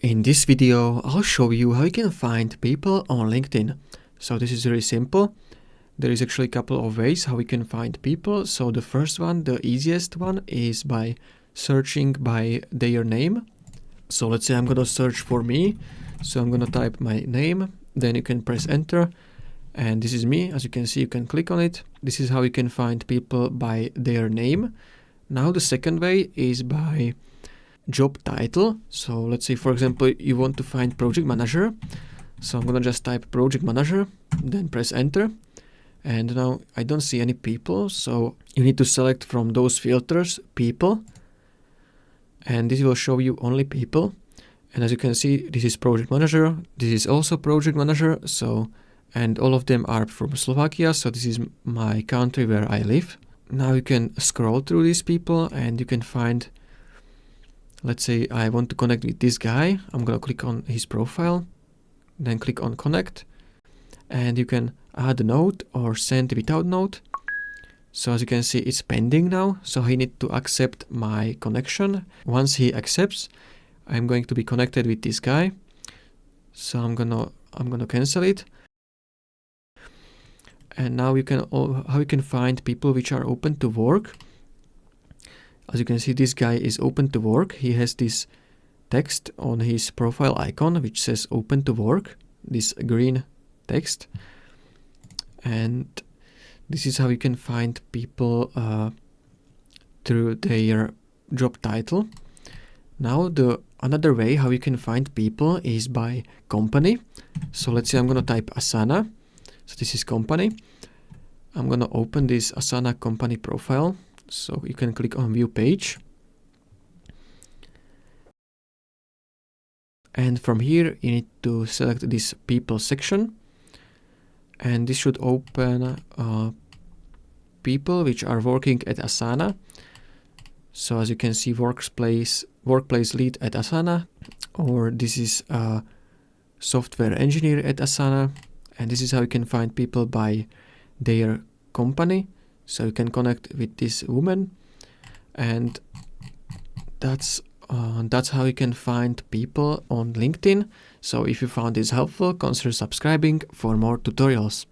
In this video, I'll show you how you can find people on LinkedIn. So this is very simple. There is actually a couple of ways how we can find people. So the first one, the easiest one, is by searching by their name. So let's say I'm going to search for me. So I'm going to type my name, then you can press enter. And this is me. As you can see, you can click on it. This is how you can find people by their name. Now the second way is by job title. So let's say, for example, you want to find project manager. So I'm gonna just type project manager, then press enter. And now I don't see any people. So you need to select from those filters, people. And this will show you only people. And as you can see, this is project manager. This is also project manager. So, and all of them are from Slovakia. So this is my country where I live. Now you can scroll through these people and you can find, let's say I want to connect with this guy. I'm going to click on his profile, then click on connect, and you can add a note or send without note. So as you can see, it's pending now. So he needs to accept my connection. Once he accepts, I'm going to be connected with this guy. So I'm gonna cancel it. And now how you can find people which are open to work. As you can see, this guy is open to work. He has this text on his profile icon which says open to work, this green text. And this is how you can find people through their job title. Now another way how you can find people is by company. So let's say I'm going to type Asana. So this is company. I'm going to open this Asana company profile. So you can click on view page. And from here, you need to select this people section. And this should open people which are working at Asana. So as you can see, workplace lead at Asana, or this is a software engineer at Asana. And this is how you can find people by their company. So you can connect with this woman, and that's how you can find people on LinkedIn. So if you found this helpful, consider subscribing for more tutorials.